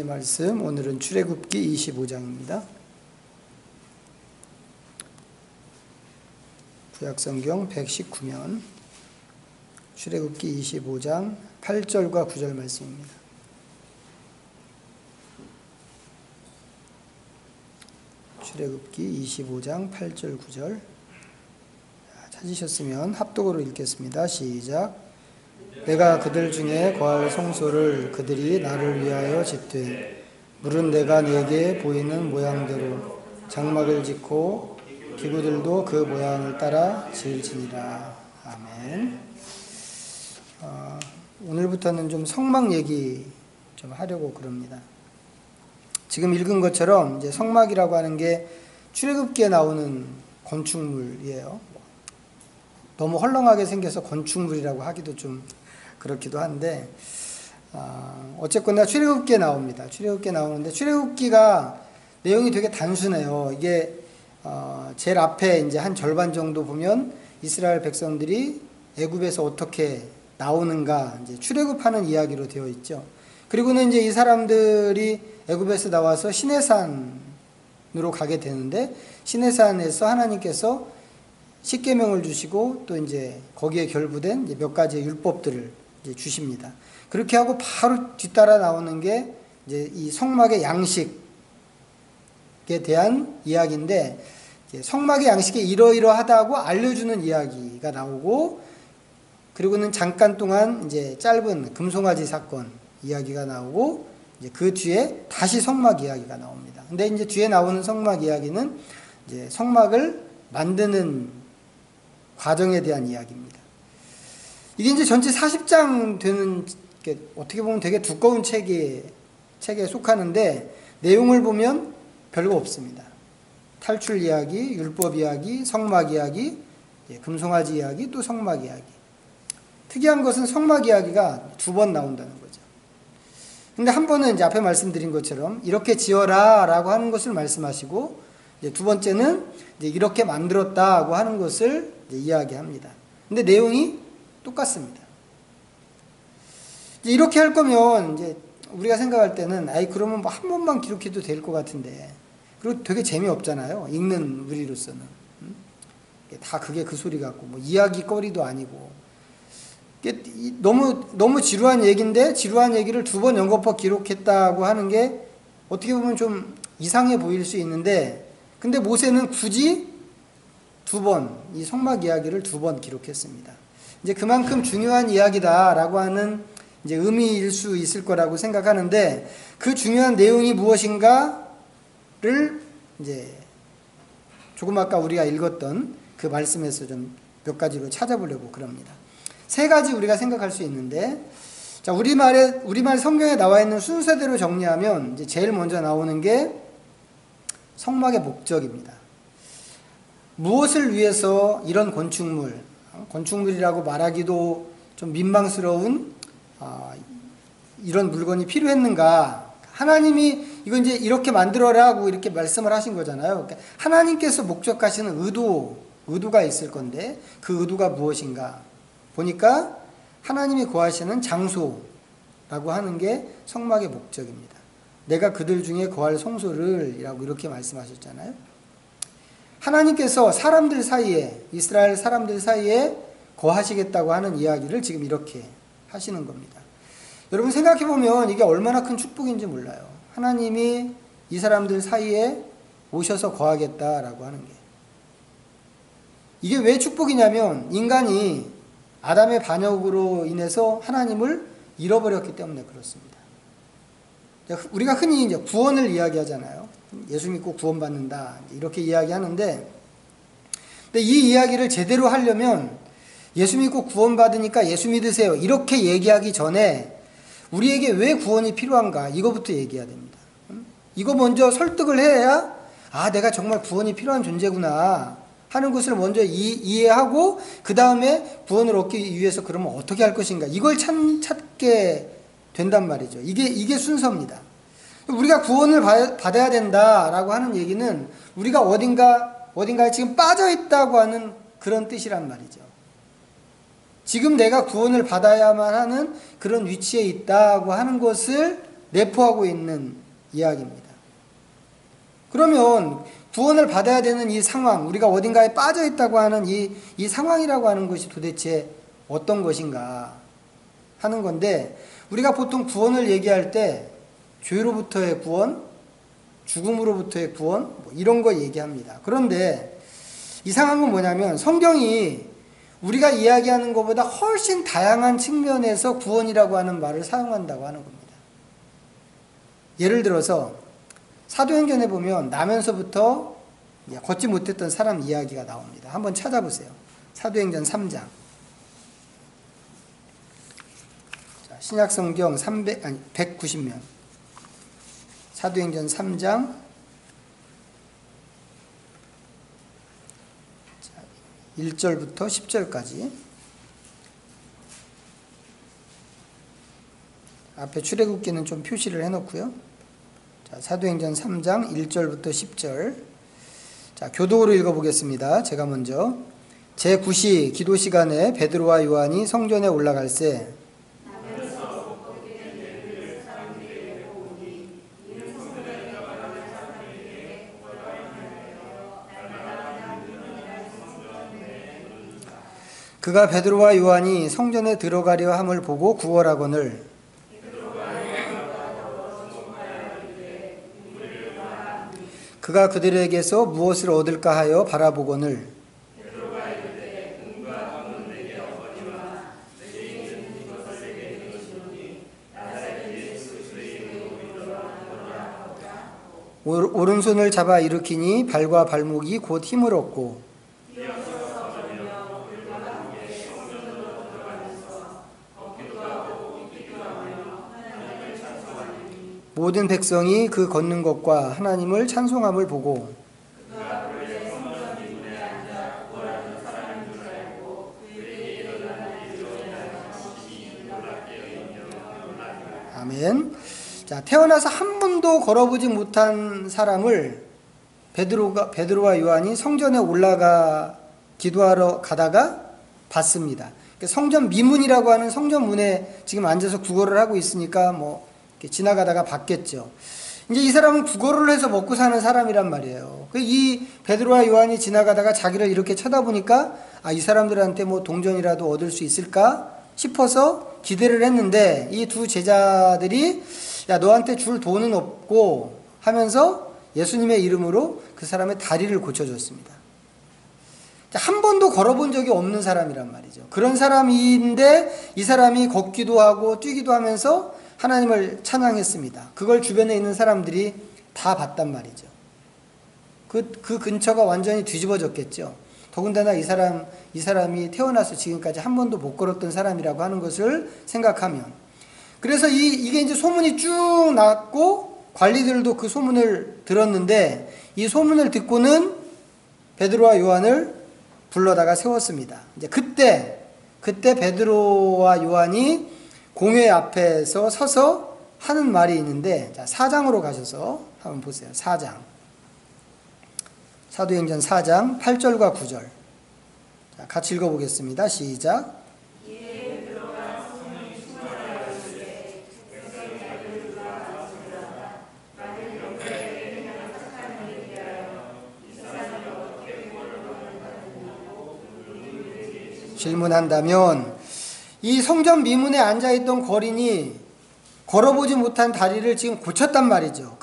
말씀, 오늘은 출애굽기 25장입니다. 구약성경 119면 출애굽기 25장 8절과 9절 말씀입니다. 출애굽기 25장 8절 9절 찾으셨으면 합독으로 읽겠습니다. 시작. 내가 그들 중에 거할 송소를 그들이 나를 위하여 짓되 물은 내가 내게 보이는 모양대로 장막을 짓고 기구들도 그 모양을 따라 지을지니라. 아멘. 오늘부터는 좀 성막 얘기 좀 하려고 그럽니다. 지금 읽은 것처럼 이제 성막이라고 하는 게 출애굽기에 나오는 건축물이에요. 너무 헐렁하게 생겨서 건축물이라고 하기도 좀 그렇기도 한데, 어쨌거나 출애굽기에 나옵니다. 출애굽기에 나오는데, 출애굽기가 내용이 되게 단순해요. 이게 제일 앞에 이제 한 절반 정도 보면 이스라엘 백성들이 애굽에서 어떻게 나오는가, 이제 출애굽하는 이야기로 되어 있죠. 그리고는 이제 이 사람들이 애굽에서 나와서 시내산으로 가게 되는데, 시내산에서 하나님께서 십계명을 주시고 또 이제 거기에 결부된 이제 몇 가지의 율법들을 이제 주십니다. 그렇게 하고 바로 뒤따라 나오는 게 이제 이 성막의 양식에 대한 이야기인데, 성막의 양식이 이러이러하다고 알려주는 이야기가 나오고, 그리고는 잠깐 동안 이제 짧은 금송아지 사건 이야기가 나오고, 이제 그 뒤에 다시 성막 이야기가 나옵니다. 근데 이제 뒤에 나오는 성막 이야기는 이제 성막을 만드는 과정에 대한 이야기입니다. 이게 이제 전체 40장 되는, 어떻게 보면 되게 두꺼운 책에 속하는데, 내용을 보면 별거 없습니다. 탈출 이야기, 율법 이야기, 성막 이야기, 금송아지 이야기, 또 성막 이야기. 특이한 것은 성막 이야기가 2번 나온다는 거죠. 근데 한 번은 이제 앞에 말씀드린 것처럼 이렇게 지어라 라고 하는 것을 말씀하시고, 이제 두 번째는 이제 이렇게 만들었다고 하는 것을 이제 이야기합니다. 근데 내용이 똑같습니다. 이제 이렇게 할 거면 이제 우리가 생각할 때는, 그러면 뭐 한 번만 기록해도 될 것 같은데, 그리고 되게 재미없잖아요. 읽는 우리로서는. 다 그게 그 소리 같고, 뭐 이야기거리도 아니고. 너무 지루한 얘기인데, 지루한 얘기를 2번 연거푸 기록했다고 하는 게 어떻게 보면 좀 이상해 보일 수 있는데, 근데 모세는 굳이 2번, 이 성막 이야기를 2번 기록했습니다. 이제 그만큼 중요한 이야기다라고 하는 이제 의미일 수 있을 거라고 생각하는데, 그 중요한 내용이 무엇인가를 이제 조금 아까 우리가 읽었던 그 말씀에서 좀 몇 가지로 찾아보려고 그럽니다. 3가지 우리가 생각할 수 있는데, 자, 우리말 성경에 나와 있는 순서대로 정리하면 이제 제일 먼저 나오는 게 성막의 목적입니다. 무엇을 위해서 이런 건축물이라고 말하기도 좀 민망스러운 이런 물건이 필요했는가? 하나님이 이거 이제 이렇게 만들어라고 이렇게 말씀을 하신 거잖아요. 그러니까 하나님께서 목적하시는 의도가 있을 건데, 그 의도가 무엇인가? 보니까 하나님이 거하시는 장소라고 하는 게 성막의 목적입니다. 내가 그들 중에 거할 송소를 이라고 이렇게 말씀하셨잖아요. 하나님께서 사람들 사이에, 이스라엘 사람들 사이에 거하시겠다고 하는 이야기를 지금 이렇게 하시는 겁니다. 여러분 생각해보면 이게 얼마나 큰 축복인지 몰라요. 하나님이 이 사람들 사이에 오셔서 거하겠다라고 하는 게. 이게 왜 축복이냐면, 인간이 아담의 반역으로 인해서 하나님을 잃어버렸기 때문에 그렇습니다. 우리가 흔히 이제 구원을 이야기하잖아요. 예수 믿고 구원받는다, 이렇게 이야기하는데, 근데 이 이야기를 제대로 하려면 예수 믿고 구원받으니까 예수 믿으세요, 이렇게 얘기하기 전에 우리에게 왜 구원이 필요한가, 이거부터 얘기해야 됩니다. 이거 먼저 설득을 해야, 내가 정말 구원이 필요한 존재구나 하는 것을 먼저 이해하고, 그 다음에 구원을 얻기 위해서 그러면 어떻게 할 것인가, 이걸 찾게 된단 말이죠. 이게 순서입니다. 우리가 구원을 받아야 된다라고 하는 얘기는 우리가 어딘가에 지금 빠져 있다고 하는 그런 뜻이란 말이죠. 지금 내가 구원을 받아야만 하는 그런 위치에 있다고 하는 것을 내포하고 있는 이야기입니다. 그러면 구원을 받아야 되는 이 상황, 우리가 어딘가에 빠져 있다고 하는 이 상황이라고 하는 것이 도대체 어떤 것인가 하는 건데, 우리가 보통 구원을 얘기할 때 죄로부터의 구원, 죽음으로부터의 구원, 뭐 이런 거 얘기합니다. 그런데 이상한 건 뭐냐면 성경이 우리가 이야기하는 것보다 훨씬 다양한 측면에서 구원이라고 하는 말을 사용한다고 하는 겁니다. 예를 들어서 사도행전에 보면 나면서부터 걷지 못했던 사람 이야기가 나옵니다. 한번 찾아보세요. 사도행전 3장. 자, 신약성경 190면. 사도행전 3장 1절부터 10절까지. 앞에 출애굽기는 좀 표시를 해놓고요. 자, 사도행전 3장 1절부터 10절. 자, 교독으로 읽어보겠습니다. 제가 먼저. 제9시 기도 시간에 베드로와 요한이 성전에 올라갈새 그가 베드로와 요한이 성전에 들어가려 함을 보고 구걸하거늘 그가 그들에게서 무엇을 얻을까 하여 바라보거늘 오른손을 잡아 일으키니 발과 발목이 곧 힘을 얻고 모든 백성이 그 걷는 것과 하나님을 찬송함을 보고 아멘. 자, 태어나서 한 번도 걸어보지 못한 사람을 베드로와 요한이 성전에 올라가 기도하러 가다가 봤습니다. 성전 미문이라고 하는 성전 문에 지금 앉아서 구걸을 하고 있으니까 뭐 지나가다가 봤겠죠. 이제 이 사람은 구걸을 해서 먹고 사는 사람이란 말이에요. 이 베드로와 요한이 지나가다가 자기를 이렇게 쳐다보니까 이 사람들한테 뭐 동전이라도 얻을 수 있을까 싶어서 기대를 했는데 이 두 제자들이 야, 너한테 줄 돈은 없고 하면서 예수님의 이름으로 그 사람의 다리를 고쳐줬습니다. 한 번도 걸어본 적이 없는 사람이란 말이죠. 그런 사람인데 이 사람이 걷기도 하고 뛰기도 하면서 하나님을 찬양했습니다. 그걸 주변에 있는 사람들이 다 봤단 말이죠. 그 근처가 완전히 뒤집어졌겠죠. 더군다나 이 사람이 태어나서 지금까지 한 번도 못 걸었던 사람이라고 하는 것을 생각하면. 그래서 이게 이제 소문이 쭉 났고 관리들도 그 소문을 들었는데 이 소문을 듣고는 베드로와 요한을 불러다가 세웠습니다. 이제 그때 베드로와 요한이 공회 앞에서 서서 하는 말이 있는데, 자, 4장으로 가셔서 한번 보세요. 4장. 사도행전 4장 8절과 9절. 자, 같이 읽어보겠습니다. 시작. 질문한다면 이 성전 미문에 앉아있던 거린이 걸어보지 못한 다리를 지금 고쳤단 말이죠.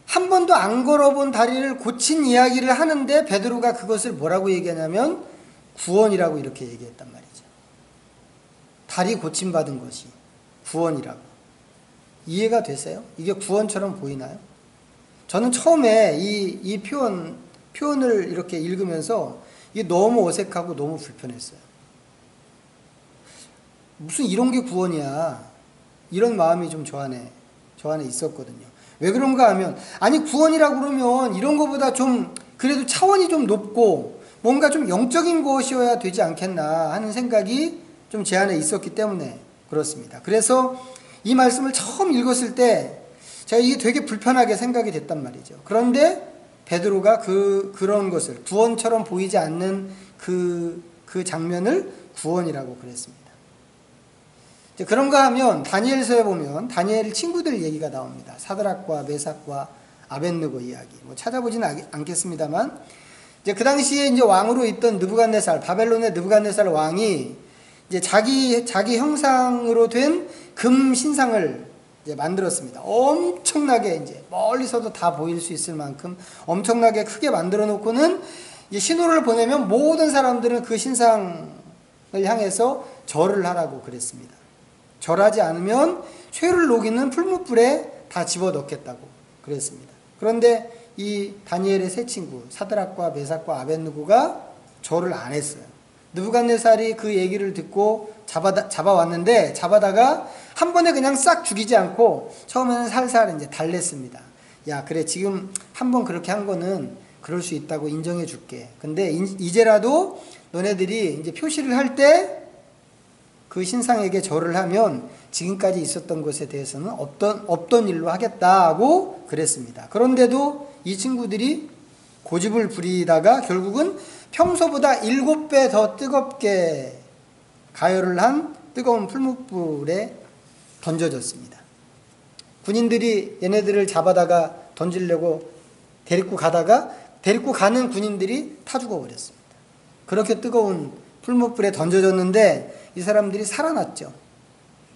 한 번도 안 걸어본 다리를 고친 이야기를 하는데 베드로가 그것을 뭐라고 얘기하냐면 구원이라고 이렇게 얘기했단 말이죠. 다리 고침받은 것이 구원이라고. 이해가 되세요? 이게 구원처럼 보이나요? 저는 처음에 이 표현을 이렇게 읽으면서 이게 너무 어색하고 너무 불편했어요. 무슨 이런 게 구원이야. 이런 마음이 좀 저 안에 있었거든요. 왜 그런가 하면, 아니, 구원이라고 그러면 이런 거보다 좀, 그래도 차원이 좀 높고, 뭔가 좀 영적인 것이어야 되지 않겠나 하는 생각이 좀 제 안에 있었기 때문에 그렇습니다. 그래서 이 말씀을 처음 읽었을 때, 제가 이게 되게 불편하게 생각이 됐단 말이죠. 그런데 베드로가 그런 것을, 구원처럼 보이지 않는 그 장면을 구원이라고 그랬습니다. 이제 그런가 하면 다니엘서에 보면 다니엘 친구들 얘기가 나옵니다. 사드락과 메삭과 아벳느고 이야기. 뭐 찾아보지는 않겠습니다만, 이제 그 당시에 이제 왕으로 있던 느부갓네살, 바벨론의 느부갓네살 왕이 이제 자기 형상으로 된 금 신상을 이제 만들었습니다. 엄청나게 이제 멀리서도 다 보일 수 있을 만큼 엄청나게 크게 만들어 놓고는 이제 신호를 보내면 모든 사람들은 그 신상을 향해서 절을 하라고 그랬습니다. 절하지 않으면 쇠를 녹이는 풀무불에 다 집어넣겠다고 그랬습니다. 그런데 이 다니엘의 세 친구 사드락과 메삭과 아벳느고가 절을 안 했어요. 느부갓네살이 그 얘기를 듣고 잡아왔는데, 잡아다가 한 번에 그냥 싹 죽이지 않고 처음에는 살살 이제 달랬습니다. 야, 그래, 지금 한 번 그렇게 한 거는 그럴 수 있다고 인정해 줄게. 근데 이제라도 너네들이 이제 표시를 할 때 그 신상에게 절을 하면 지금까지 있었던 것에 대해서는 없던 일로 하겠다고 그랬습니다. 그런데도 이 친구들이 고집을 부리다가 결국은 평소보다 7배 더 뜨겁게 가열을 한 뜨거운 풀무불에 던져졌습니다. 군인들이 얘네들을 잡아다가 던지려고 데리고 가는 군인들이 타 죽어버렸습니다. 그렇게 뜨거운 풀무불에 던져졌는데 이 사람들이 살아났죠.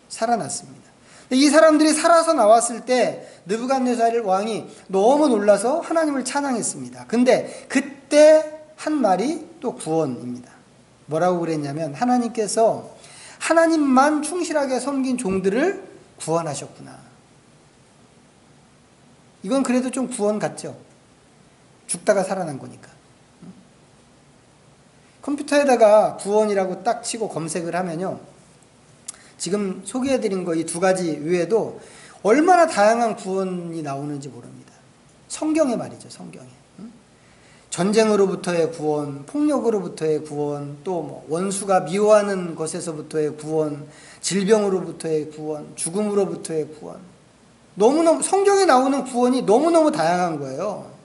살아났습니다. 이 사람들이 살아서 나왔을 때 느부갓네살 왕이 너무 놀라서 하나님을 찬양했습니다. 근데 그때 한 말이 또 구원입니다. 뭐라고 그랬냐면, 하나님께서 하나님만 충실하게 섬긴 종들을 구원하셨구나. 이건 그래도 좀 구원 같죠? 죽다가 살아난 거니까. 컴퓨터에다가 구원이라고 딱 치고 검색을 하면요, 지금 소개해드린 거 이 두 가지 외에도 얼마나 다양한 구원이 나오는지 모릅니다. 성경에 말이죠, 성경에. 전쟁으로부터의 구원, 폭력으로부터의 구원, 또 뭐 원수가 미워하는 것에서부터의 구원, 질병으로부터의 구원, 죽음으로부터의 구원. 너무너무 성경에 나오는 구원이 너무너무 다양한 거예요.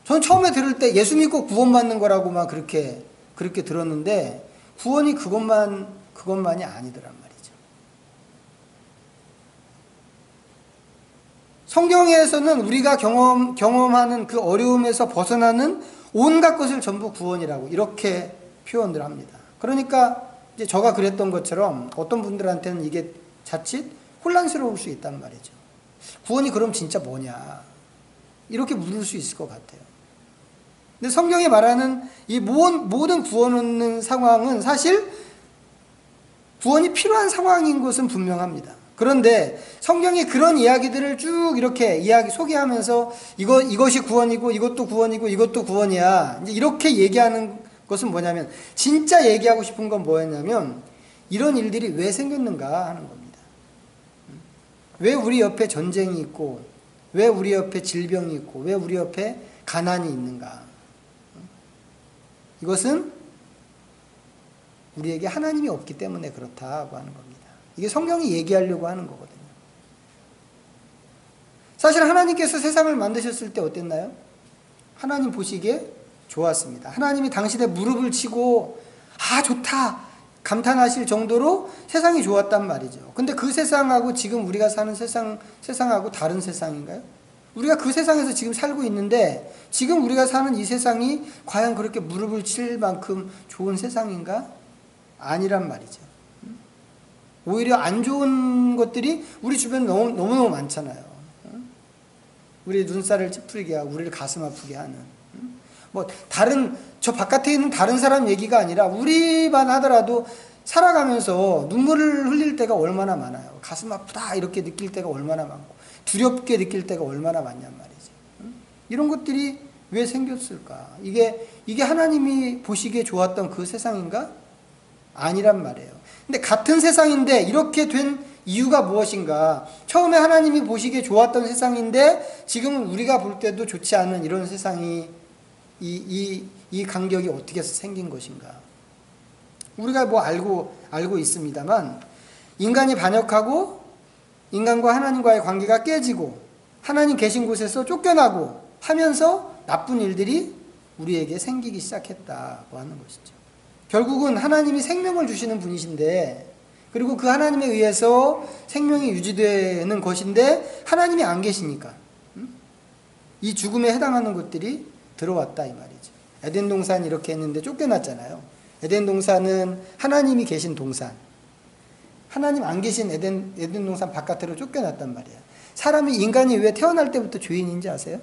저는 처음에 들을 때 예수 믿고 구원받는 거라고만 그렇게 들었는데, 구원이 그것만이 아니더란 말이죠. 성경에서는 우리가 경험하는 그 어려움에서 벗어나는 온갖 것을 전부 구원이라고 이렇게 표현을 합니다. 그러니까 이제 저가 그랬던 것처럼 어떤 분들한테는 이게 자칫 혼란스러울 수 있단 말이죠. 구원이 그럼 진짜 뭐냐, 이렇게 물을 수 있을 것 같아요. 근데 성경이 말하는 이 모든 구원 얻는 상황은 사실 구원이 필요한 상황인 것은 분명합니다. 그런데 성경이 그런 이야기들을 쭉 이렇게 소개하면서 이것이 구원이고 이것도 구원이고 이것도 구원이야, 이제 이렇게 얘기하는 것은 뭐냐면, 진짜 얘기하고 싶은 건 뭐였냐면, 이런 일들이 왜 생겼는가 하는 겁니다. 왜 우리 옆에 전쟁이 있고, 왜 우리 옆에 질병이 있고, 왜 우리 옆에 가난이 있는가. 이것은 우리에게 하나님이 없기 때문에 그렇다고 하는 겁니다. 이게 성경이 얘기하려고 하는 거거든요. 사실 하나님께서 세상을 만드셨을 때 어땠나요? 하나님 보시기에 좋았습니다. 하나님이 당신의 무릎을 치고 좋다 감탄하실 정도로 세상이 좋았단 말이죠. 근데 그 세상하고 지금 우리가 사는 세상하고 다른 세상인가요? 우리가 그 세상에서 지금 살고 있는데, 지금 우리가 사는 이 세상이 과연 그렇게 무릎을 칠 만큼 좋은 세상인가? 아니란 말이죠. 오히려 안 좋은 것들이 우리 주변에 너무너무 많잖아요. 우리 눈살을 찌푸리게 하고 우리를 가슴 아프게 하는, 저 바깥에 있는 다른 사람 얘기가 아니라 우리만 하더라도 살아가면서 눈물을 흘릴 때가 얼마나 많아요. 가슴 아프다 이렇게 느낄 때가 얼마나 많고, 두렵게 느낄 때가 얼마나 많냔 말이지. 이런 것들이 왜 생겼을까? 이게 하나님이 보시기에 좋았던 그 세상인가? 아니란 말이에요. 근데 같은 세상인데 이렇게 된 이유가 무엇인가? 처음에 하나님이 보시기에 좋았던 세상인데 지금은 우리가 볼 때도 좋지 않은 이런 세상이 이 간격이 어떻게 해서 생긴 것인가? 우리가 알고 있습니다만, 인간이 반역하고 인간과 하나님과의 관계가 깨지고 하나님 계신 곳에서 쫓겨나고 하면서 나쁜 일들이 우리에게 생기기 시작했다고 하는 것이죠. 결국은 하나님이 생명을 주시는 분이신데 그리고 그 하나님에 의해서 생명이 유지되는 것인데 하나님이 안 계시니까 이 죽음에 해당하는 것들이 들어왔다 이 말이죠. 에덴 동산 이렇게 했는데 쫓겨났잖아요. 에덴 동산은 하나님이 계신 동산, 하나님 안 계신 에덴 동산 바깥으로 쫓겨났단 말이에요. 사람이, 인간이 왜 태어날 때부터 죄인인지 아세요?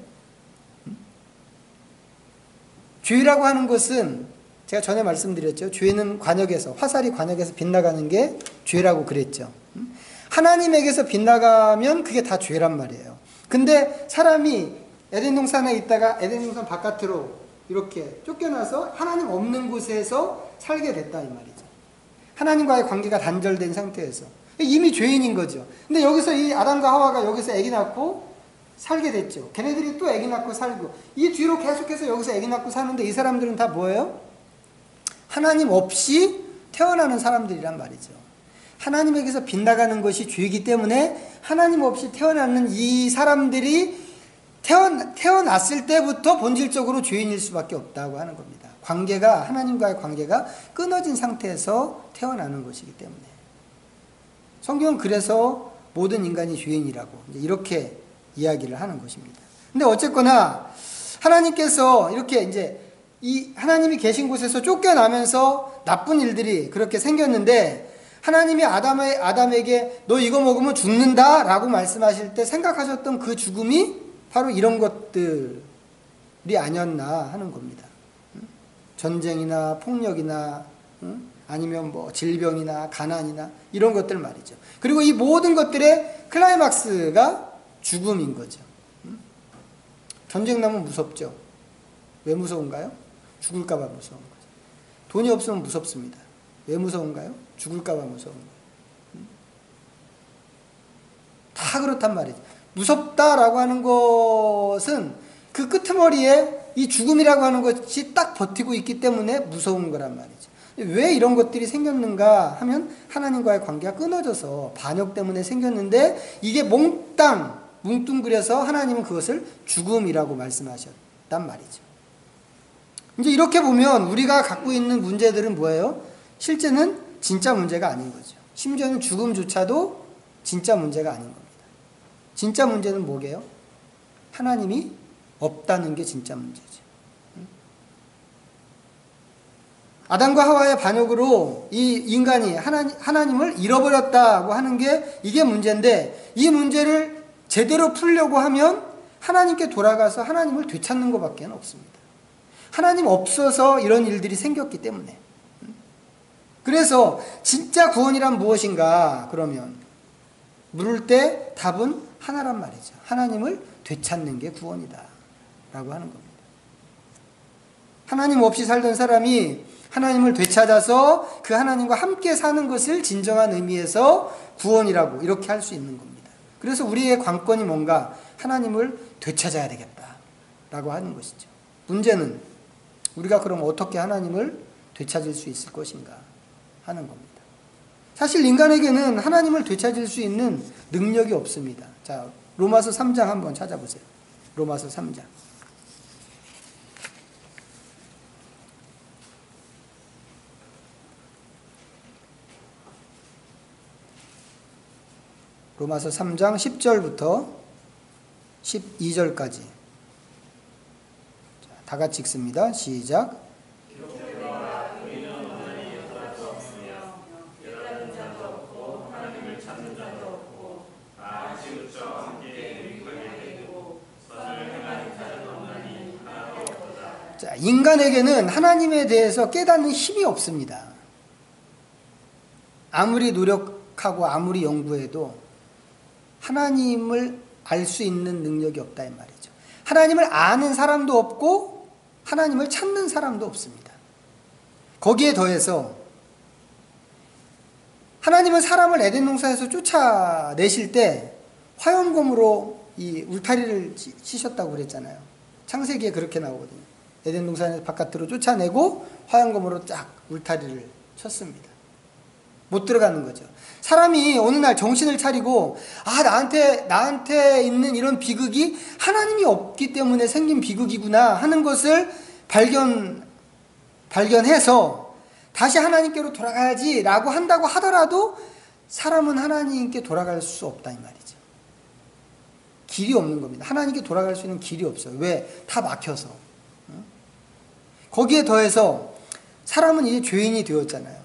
죄라고 하는 것은 제가 전에 말씀드렸죠. 죄는 관역에서, 화살이 관역에서 빗나가는 게 죄라고 그랬죠. 하나님에게서 빗나가면 그게 다 죄란 말이에요. 근데 사람이 에덴 동산에 있다가 에덴 동산 바깥으로 이렇게 쫓겨나서 하나님 없는 곳에서 살게 됐다 이 말이죠. 하나님과의 관계가 단절된 상태에서 이미 죄인인 거죠. 근데 여기서 이 아담과 하와가 여기서 아기 낳고 살게 됐죠. 걔네들이 또 아기 낳고 살고 이 뒤로 계속해서 여기서 아기 낳고 사는데 이 사람들은 다 뭐예요? 하나님 없이 태어나는 사람들이란 말이죠. 하나님에게서 빗나가는 것이 죄이기 때문에 하나님 없이 태어나는 이 사람들이 태어났을 때부터 본질적으로 죄인일 수밖에 없다고 하는 겁니다. 관계가, 하나님과의 관계가 끊어진 상태에서 태어나는 것이기 때문에. 성경은 그래서 모든 인간이 죄인이라고 이렇게 이야기를 하는 것입니다. 근데 어쨌거나 하나님께서 이렇게 이제 이 하나님이 계신 곳에서 쫓겨나면서 나쁜 일들이 그렇게 생겼는데 하나님이 아담에게 너 이거 먹으면 죽는다 라고 말씀하실 때 생각하셨던 그 죽음이 바로 이런 것들이 아니었나 하는 겁니다. 전쟁이나 폭력이나 아니면 뭐 질병이나 가난이나 이런 것들 말이죠. 그리고 이 모든 것들의 클라이막스가 죽음인 거죠. 전쟁 나면 무섭죠. 왜 무서운가요? 죽을까봐 무서운 거죠. 돈이 없으면 무섭습니다. 왜 무서운가요? 죽을까봐 무서운 거예요. 다 그렇단 말이죠. 무섭다라고 하는 것은 그 끄트머리에 이 죽음이라고 하는 것이 딱 버티고 있기 때문에 무서운 거란 말이죠. 왜 이런 것들이 생겼는가 하면 하나님과의 관계가 끊어져서 반역 때문에 생겼는데 이게 뭉뚱그려서 하나님은 그것을 죽음이라고 말씀하셨단 말이죠. 이제 이렇게 보면 우리가 갖고 있는 문제들은 뭐예요? 실제는 진짜 문제가 아닌 거죠. 심지어는 죽음조차도 진짜 문제가 아닌 겁니다. 진짜 문제는 뭐게요? 하나님이 없다는 게 진짜 문제죠. 아담과 하와의 반역으로 이 인간이 하나님을 잃어버렸다고 하는 게 이게 문제인데 이 문제를 제대로 풀려고 하면 하나님께 돌아가서 하나님을 되찾는 것밖에 없습니다. 하나님 없어서 이런 일들이 생겼기 때문에. 그래서 진짜 구원이란 무엇인가 그러면 물을 때 답은 하나란 말이죠. 하나님을 되찾는 게 구원이다 라고 하는 겁니다. 하나님 없이 살던 사람이 하나님을 되찾아서 그 하나님과 함께 사는 것을 진정한 의미에서 구원이라고 이렇게 할 수 있는 겁니다. 그래서 우리의 관건이 뭔가 하나님을 되찾아야 되겠다라고 하는 것이죠. 문제는 우리가 그럼 어떻게 하나님을 되찾을 수 있을 것인가 하는 겁니다. 사실 인간에게는 하나님을 되찾을 수 있는 능력이 없습니다. 자, 로마서 3장 한번 찾아보세요. 로마서 3장. 로마서 3장 10절부터 12절까지 다 같이 읽습니다. 시작. 자, 인간에게는 하나님에 대해서 깨닫는 힘이 없습니다. 아무리 노력하고 아무리 연구해도 하나님을 알 수 있는 능력이 없다 이 말이죠. 하나님을 아는 사람도 없고 하나님을 찾는 사람도 없습니다. 거기에 더해서 하나님은 사람을 에덴 동산에서 쫓아내실 때 화염검으로 이 울타리를 치셨다고 그랬잖아요. 창세기에 그렇게 나오거든요. 에덴 동산에서 바깥으로 쫓아내고 화염검으로 쫙 울타리를 쳤습니다. 못 들어가는 거죠. 사람이 어느 날 정신을 차리고 나한테 있는 이런 비극이 하나님이 없기 때문에 생긴 비극이구나 하는 것을 발견해서 다시 하나님께로 돌아가야지라고 한다고 하더라도 사람은 하나님께 돌아갈 수 없다 이 말이죠. 길이 없는 겁니다. 하나님께 돌아갈 수 있는 길이 없어요. 왜? 다 막혀서. 거기에 더해서 사람은 이제 죄인이 되었잖아요.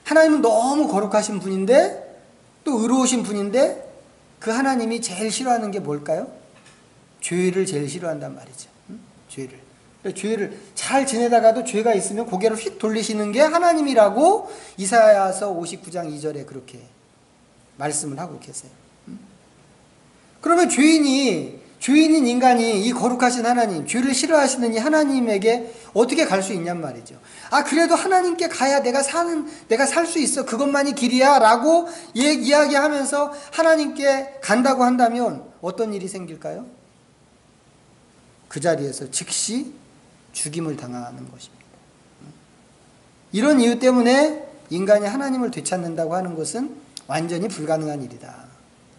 하나님은 너무 거룩하신 분인데 또 의로우신 분인데 그 하나님이 제일 싫어하는 게 뭘까요? 죄를 제일 싫어한단 말이죠. 죄를. 죄를 잘 지내다가도 죄가 있으면 고개를 휙 돌리시는 게 하나님이라고 이사야서 59장 2절에 그렇게 말씀을 하고 계세요. 그러면 죄인인 인간이 이 거룩하신 하나님, 죄를 싫어하시는 이 하나님에게 어떻게 갈 수 있냔 말이죠. 아, 그래도 하나님께 가야 내가 살 수 있어. 그것만이 길이야. 라고 이야기하면서 하나님께 간다고 한다면 어떤 일이 생길까요? 그 자리에서 즉시 죽임을 당하는 것입니다. 이런 이유 때문에 인간이 하나님을 되찾는다고 하는 것은 완전히 불가능한 일이다.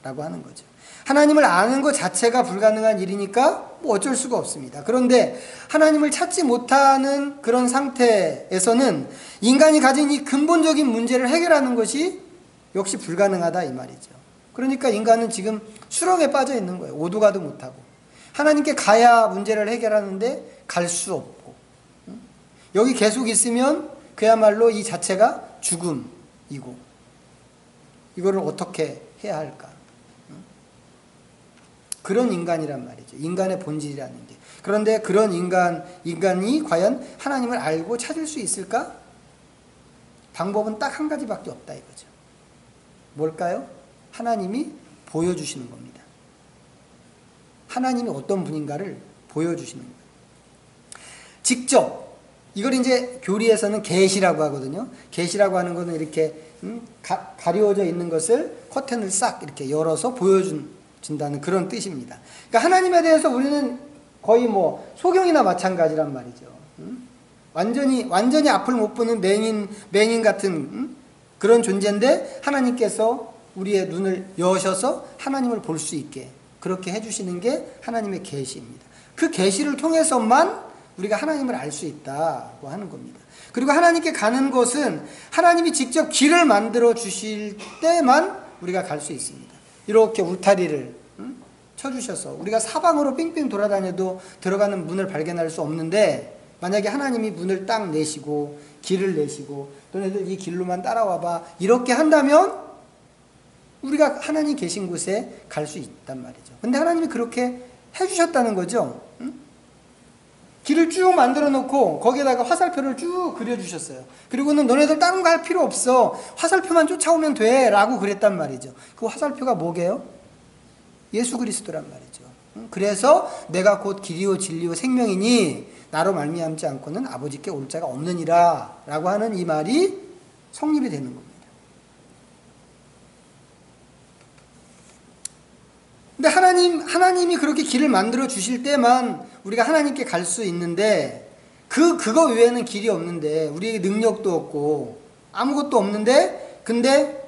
라고 하는 거죠. 하나님을 아는 것 자체가 불가능한 일이니까 뭐 어쩔 수가 없습니다. 그런데 하나님을 찾지 못하는 그런 상태에서는 인간이 가진 이 근본적인 문제를 해결하는 것이 역시 불가능하다 이 말이죠. 그러니까 인간은 지금 수렁에 빠져 있는 거예요. 오도 가도 못하고. 하나님께 가야 문제를 해결하는데 갈 수 없고. 여기 계속 있으면 그야말로 이 자체가 죽음이고. 이거를 어떻게 해야 할까? 그런 인간이란 말이죠. 인간의 본질이라는 게. 그런데 그런 인간이 과연 하나님을 알고 찾을 수 있을까? 방법은 딱 한 가지밖에 없다 이거죠. 뭘까요? 하나님이 보여주시는 겁니다. 하나님이 어떤 분인가를 보여주시는 거예요. 직접 이걸 이제 교리에서는 계시라고 하거든요. 계시라고 하는 것은 이렇게 가려져 있는 것을 커튼을 싹 이렇게 열어서 보여준다는 그런 뜻입니다. 그러니까 하나님에 대해서 우리는 거의 뭐 소경이나 마찬가지란 말이죠. 완전히 앞을 못 보는 맹인 같은 그런 존재인데 하나님께서 우리의 눈을 여셔서 하나님을 볼 수 있게 그렇게 해주시는 게 하나님의 계시입니다. 그 계시를 통해서만 우리가 하나님을 알 수 있다고 하는 겁니다. 그리고 하나님께 가는 것은 하나님이 직접 길을 만들어 주실 때만 우리가 갈 수 있습니다. 이렇게 울타리를 쳐주셔서 우리가 사방으로 빙빙 돌아다녀도 들어가는 문을 발견할 수 없는데 만약에 하나님이 문을 딱 내시고 길을 내시고 너네들 이 길로만 따라와봐 이렇게 한다면 우리가 하나님 계신 곳에 갈 수 있단 말이죠. 근데 하나님이 그렇게 해주셨다는 거죠. 길을 쭉 만들어 놓고 거기에다가 화살표를 쭉 그려주셨어요. 그리고는 너네들 다른 거 할 필요 없어. 화살표만 쫓아오면 돼 라고 그랬단 말이죠. 그 화살표가 뭐게요? 예수 그리스도란 말이죠. 그래서 내가 곧 길이요 진리요 생명이니 나로 말미암지 않고는 아버지께 올 자가 없느니라 라고 하는 이 말이 성립이 되는 겁니다. 근데 하나님이 그렇게 길을 만들어 주실 때만 우리가 하나님께 갈 수 있는데 그거 외에는 길이 없는데 우리에게 능력도 없고 아무것도 없는데 근데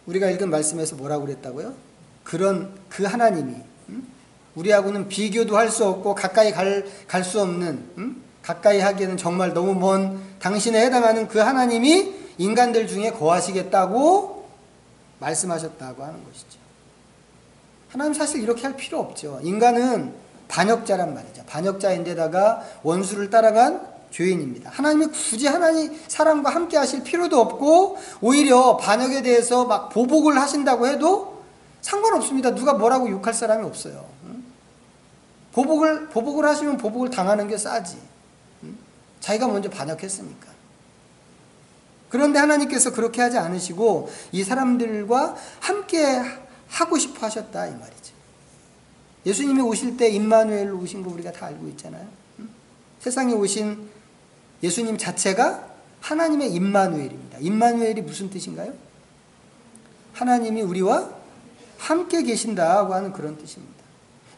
우리가 읽은 말씀에서 뭐라고 그랬다고요? 그 하나님이 우리하고는 비교도 할 수 없고 가까이 갈 수 없는 가까이 하기에는 정말 너무 먼 당신에 해당하는 그 하나님이 인간들 중에 거하시겠다고 말씀하셨다고 하는 것이죠. 하나님 사실 이렇게 할 필요 없죠. 인간은 반역자란 말이죠. 반역자인데다가 원수를 따라간 죄인입니다. 하나님이 굳이 사람과 함께 하실 필요도 없고 오히려 반역에 대해서 막 보복을 하신다고 해도 상관없습니다. 누가 뭐라고 욕할 사람이 없어요. 보복을 하시면 보복을 당하는 게 싸지. 자기가 먼저 반역했으니까. 그런데 하나님께서 그렇게 하지 않으시고 이 사람들과 함께 하고 싶어 하셨다 이 말이죠. 예수님이 오실 때 임마누엘로 오신 거 우리가 다 알고 있잖아요. 세상에 오신 예수님 자체가 하나님의 임마누엘입니다. 임마누엘이 무슨 뜻인가요? 하나님이 우리와 함께 계신다고 하는 그런 뜻입니다.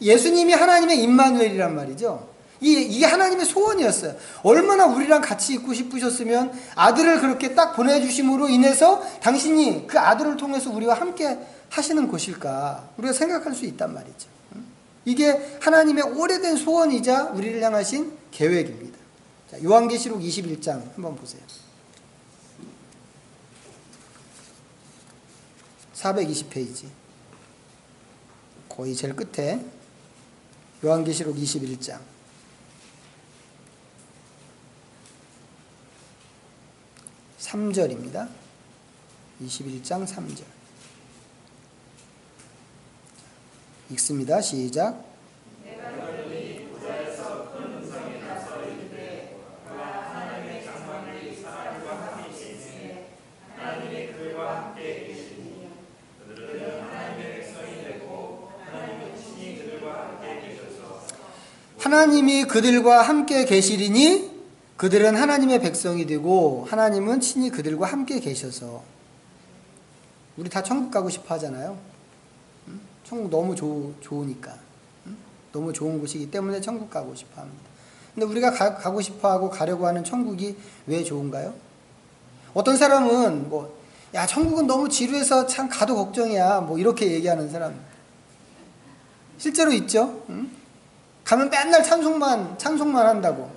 예수님이 하나님의 임마누엘이란 말이죠. 이게 하나님의 소원이었어요. 얼마나 우리랑 같이 있고 싶으셨으면 아들을 그렇게 딱 보내주심으로 인해서 당신이 그 아들을 통해서 우리와 함께 하시는 것일까 우리가 생각할 수 있단 말이죠. 이게 하나님의 오래된 소원이자 우리를 향하신 계획입니다. 자, 요한계시록 21장 한번 보세요. 420페이지 거의 제일 끝에 요한계시록 21장 3절입니다. 21장 3절 읽습니다. 시작. 하나님이 그들과 함께 계시리니 그들은 하나님의 백성이 되고 하나님은 친히 그들과 함께 계셔서. 우리 다 천국 가고 싶어 하잖아요. 천국 너무 좋으니까. 너무 좋은 곳이기 때문에 천국 가고 싶어 합니다. 근데 우리가 가고 싶어 하고 가려고 하는 천국이 왜 좋은가요? 어떤 사람은 야, 천국은 너무 지루해서 참 가도 걱정이야, 이렇게 얘기하는 사람 실제로 있죠. 가면 맨날 찬송만 한다고.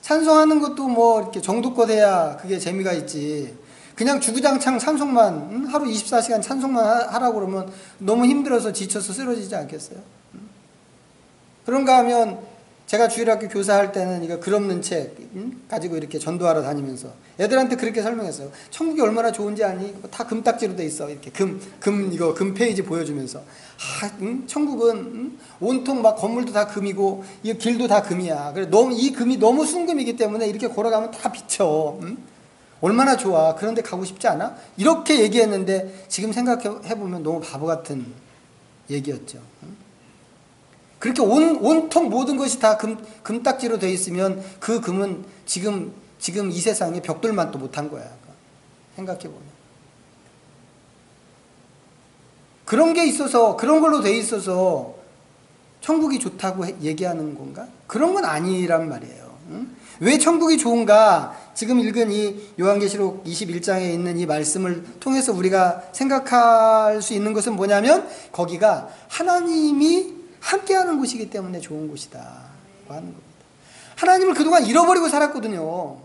찬송하는 것도 이렇게 정도껏 해야 그게 재미가 있지. 그냥 주구장창 찬송만, 하루 24시간 찬송만 하라고 그러면 너무 힘들어서 지쳐서 쓰러지지 않겠어요? 그런가 하면 제가 주일학교 교사할 때는 이거 글 없는 책 가지고 이렇게 전도하러 다니면서 애들한테 그렇게 설명했어요. 천국이 얼마나 좋은지 아니? 다 금딱지로 돼 있어. 이렇게 금 페이지 보여주면서. 천국은 온통 막 건물도 다 금이고 이 길도 다 금이야. 그래 이 금이 너무 순금이기 때문에 이렇게 걸어가면 다 비쳐. 얼마나 좋아. 그런데 가고 싶지 않아? 이렇게 얘기했는데 지금 생각해보면 너무 바보 같은 얘기였죠. 그렇게 온통 모든 것이 다 금딱지로 되어 있으면 그 금은 지금 이 세상에 벽돌만 또 못한 거야. 생각해보면. 그런 게 있어서, 그런 걸로 되어 있어서 천국이 좋다고 얘기하는 건가? 그런 건 아니란 말이에요. 왜 천국이 좋은가? 지금 읽은 이 요한계시록 21장에 있는 이 말씀을 통해서 우리가 생각할 수 있는 것은 뭐냐면 거기가 하나님이 함께하는 곳이기 때문에 좋은 곳이다 하는 겁니다. 하나님을 그동안 잃어버리고 살았거든요.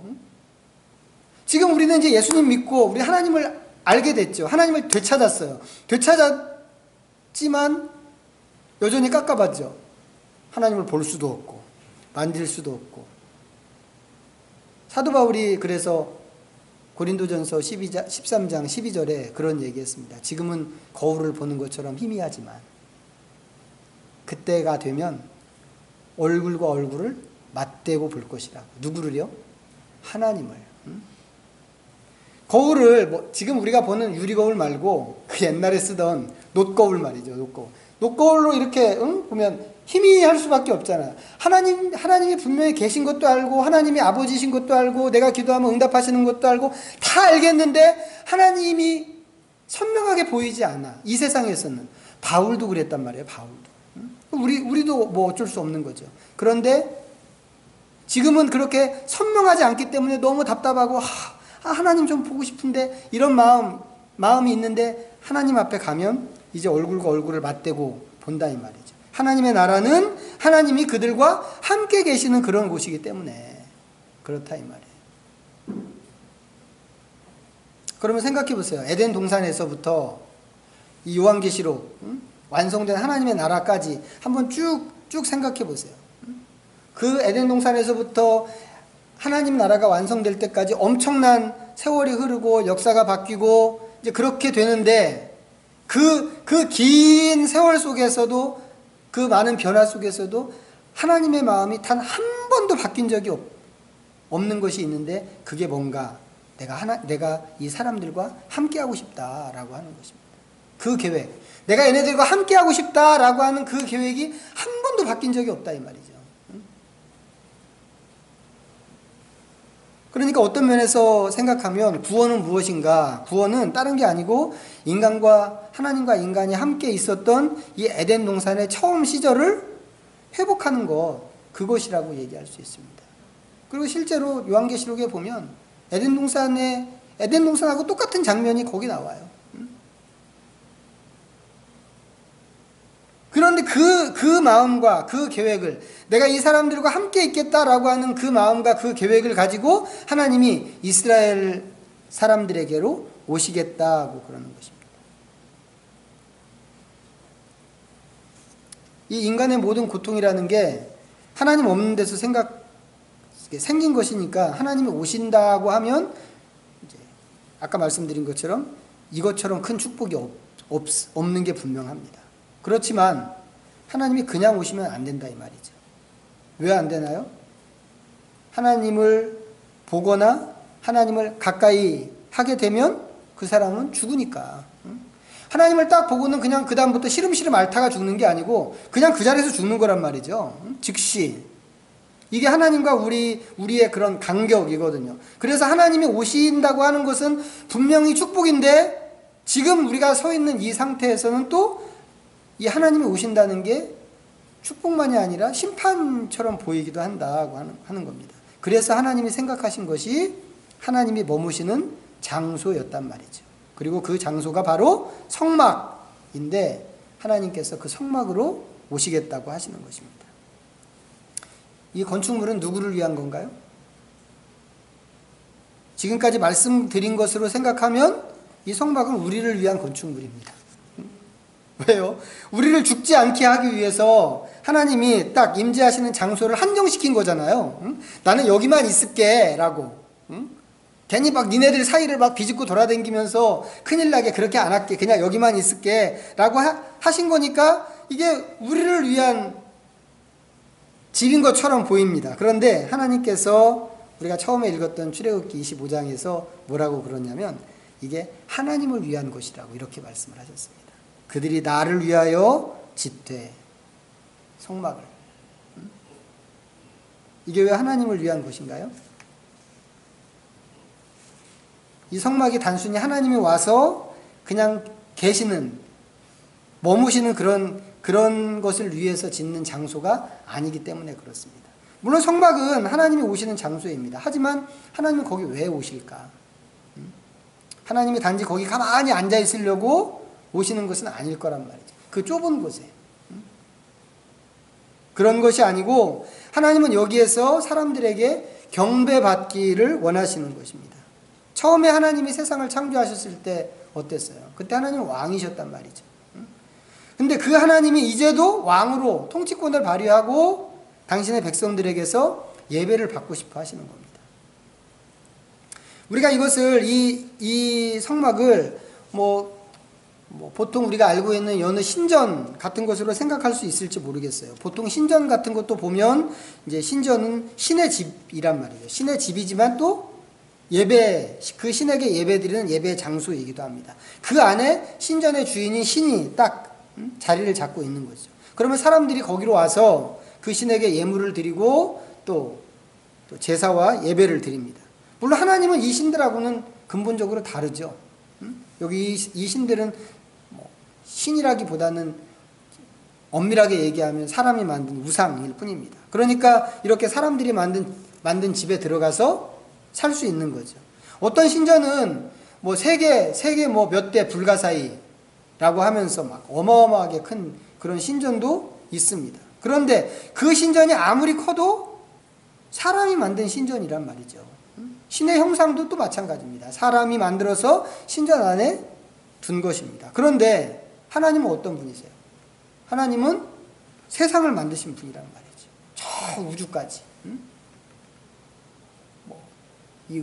지금 우리는 이제 예수님 믿고 우리 하나님을 알게 됐죠. 하나님을 되찾았어요. 되찾았지만 여전히 깝깝하죠. 하나님을 볼 수도 없고 만질 수도 없고. 사도 바울이 그래서 고린도전서 13장 12절에 그런 얘기했습니다. 지금은 거울을 보는 것처럼 희미하지만 그때가 되면 얼굴과 얼굴을 맞대고 볼 것이라고. 누구를요? 하나님을. 거울을 지금 우리가 보는 유리거울 말고 그 옛날에 쓰던 놋거울 말이죠. 놋거울로 이렇게 보면 희미할 수밖에 없잖아요. 하나님이 분명히 계신 것도 알고 하나님이 아버지신 것도 알고 내가 기도하면 응답하시는 것도 알고 다 알겠는데 하나님이 선명하게 보이지 않아. 이 세상에서는. 바울도 그랬단 말이에요. 바울도. 우리도 어쩔 수 없는 거죠. 그런데 지금은 그렇게 선명하지 않기 때문에 너무 답답하고 하나님 좀 보고 싶은데 이런 마음이 있는데 하나님 앞에 가면 이제 얼굴과 얼굴을 맞대고 본다 이 말이죠. 하나님의 나라는 하나님이 그들과 함께 계시는 그런 곳이기 때문에 그렇다 이 말이에요. 그러면 생각해 보세요. 에덴 동산에서부터 이 요한계시록 완성된 하나님의 나라까지 한번 쭉 생각해 보세요. 그 에덴 동산에서부터 하나님 나라가 완성될 때까지 엄청난 세월이 흐르고 역사가 바뀌고 이제 그렇게 되는데 그 긴 세월 속에서도 그 많은 변화 속에서도 하나님의 마음이 단 한 번도 바뀐 적이 없는 것이 있는데 그게 뭔가 내가 이 사람들과 함께하고 싶다라고 하는 것입니다. 그 계획. 내가 얘네들과 함께하고 싶다라고 하는 그 계획이 한 번도 바뀐 적이 없다 이 말이죠. 그러니까 어떤 면에서 생각하면 구원은 무엇인가? 구원은 다른 게 아니고 하나님과 인간이 함께 있었던 이 에덴 동산의 처음 시절을 회복하는 것, 그것이라고 얘기할 수 있습니다. 그리고 실제로 요한계시록에 보면 에덴 동산하고 똑같은 장면이 거기 나와요. 그런데 그 마음과 그 계획을 내가 이 사람들과 함께 있겠다라고 하는 그 마음과 그 계획을 가지고 하나님이 이스라엘 사람들에게로 오시겠다고 그러는 것입니다. 이 인간의 모든 고통이라는 게 하나님 없는 데서 생긴 것이니까 하나님이 오신다고 하면 이제 아까 말씀드린 것처럼 이것처럼 큰 축복이 없는 게 분명합니다. 그렇지만 하나님이 그냥 오시면 안 된다 이 말이죠. 왜 안 되나요? 하나님을 보거나 하나님을 가까이 하게 되면 그 사람은 죽으니까. 하나님을 딱 보고는 그냥 그 다음부터 시름시름 앓다가 죽는 게 아니고 그냥 그 자리에서 죽는 거란 말이죠. 즉시. 이게 하나님과 우리의 그런 간격이거든요. 그래서 하나님이 오신다고 하는 것은 분명히 축복인데 지금 우리가 서 있는 이 상태에서는 또 이 하나님이 오신다는 게 축복만이 아니라 심판처럼 보이기도 한다고 하는 겁니다. 그래서 하나님이 생각하신 것이 하나님이 머무시는 장소였단 말이죠. 그리고 그 장소가 바로 성막인데 하나님께서 그 성막으로 오시겠다고 하시는 것입니다. 이 건축물은 누구를 위한 건가요? 지금까지 말씀드린 것으로 생각하면 이 성막은 우리를 위한 건축물입니다. 왜요? 우리를 죽지 않게 하기 위해서 하나님이 딱 임재하시는 장소를 한정시킨 거잖아요. 나는 여기만 있을게 라고. 괜히 막 니네들 사이를 막 비집고 돌아다니면서 큰일 나게 그렇게 안 할게. 그냥 여기만 있을게 라고 하신 거니까 이게 우리를 위한 집인 것처럼 보입니다. 그런데 하나님께서 우리가 처음에 읽었던 출애굽기 25장에서 뭐라고 그러냐면 이게 하나님을 위한 것이라고 이렇게 말씀을 하셨습니다. 그들이 나를 위하여 짓되 성막을. 이게 왜 하나님을 위한 것인가요? 이 성막이 단순히 하나님이 와서 그냥 계시는 머무시는 그런 것을 위해서 짓는 장소가 아니기 때문에 그렇습니다. 물론 성막은 하나님이 오시는 장소입니다. 하지만 하나님은 거기 왜 오실까? 하나님이 단지 거기 가만히 앉아 있으려고 오시는 것은 아닐 거란 말이죠. 그 좁은 곳에. 그런 것이 아니고 하나님은 여기에서 사람들에게 경배받기를 원하시는 것입니다. 처음에 하나님이 세상을 창조하셨을 때 어땠어요? 그때 하나님은 왕이셨단 말이죠. 근데 그 하나님이 이제도 왕으로 통치권을 발휘하고 당신의 백성들에게서 예배를 받고 싶어 하시는 겁니다. 우리가 이것을 이 성막을 보통 우리가 알고 있는 여느 신전 같은 것으로 생각할 수 있을지 모르겠어요. 보통 신전 같은 것도 보면 이제 신전은 신의 집이란 말이에요. 신의 집이지만 또 그 신에게 예배드리는 예배 장소이기도 합니다. 그 안에 신전의 주인인 신이 딱 자리를 잡고 있는 거죠. 그러면 사람들이 거기로 와서 그 신에게 예물을 드리고 또 제사와 예배를 드립니다. 물론 하나님은 이 신들하고는 근본적으로 다르죠. 여기 이 신들은 신이라기보다는 엄밀하게 얘기하면 사람이 만든 우상일 뿐입니다. 그러니까 이렇게 사람들이 만든 집에 들어가서 살 수 있는 거죠. 어떤 신전은 세계 몇 대 불가사의라고 하면서 막 어마어마하게 큰 그런 신전도 있습니다. 그런데 그 신전이 아무리 커도 사람이 만든 신전이란 말이죠. 신의 형상도 또 마찬가지입니다. 사람이 만들어서 신전 안에 둔 것입니다. 그런데 하나님은 어떤 분이세요? 하나님은 세상을 만드신 분이란 말이죠. 저 우주까지. 이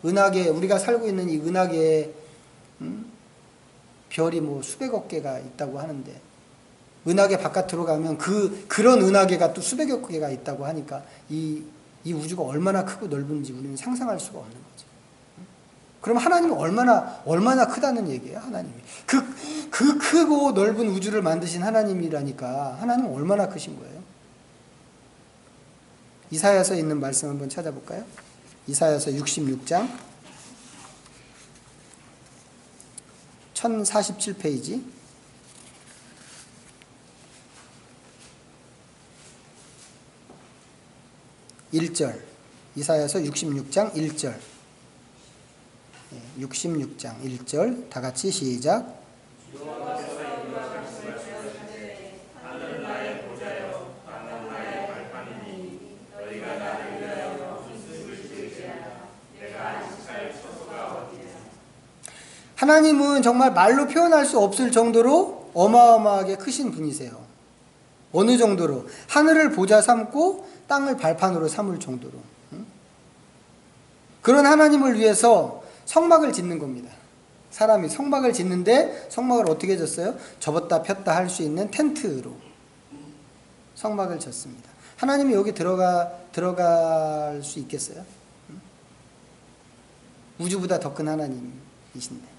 은하계, 우리가 살고 있는 이 은하계에 별이 수백억 개가 있다고 하는데 은하계 바깥으로 가면 그런 은하계가 또 수백억 개가 있다고 하니까 이 우주가 얼마나 크고 넓은지 우리는 상상할 수가 없는 거죠. 그럼 하나님은 얼마나 크다는 얘기예요, 하나님이. 그 크고 넓은 우주를 만드신 하나님이라니까 하나님은 얼마나 크신 거예요? 이사야서에 있는 말씀 한번 찾아볼까요? 이사야서 66장 1047페이지 1절 이사야서 66장 1절 66장 1절 다 같이 시작. 하나님은 정말 말로 표현할 수 없을 정도로 어마어마하게 크신 분이세요. 어느 정도로? 하늘을 보좌 삼고 땅을 발판으로 삼을 정도로. 그런 하나님을 위해서 성막을 짓는 겁니다. 사람이 성막을 짓는데 성막을 어떻게 졌어요? 접었다 폈다 할 수 있는 텐트로 성막을 졌습니다. 하나님이 여기 들어갈 수 있겠어요? 우주보다 더 큰 하나님이신데.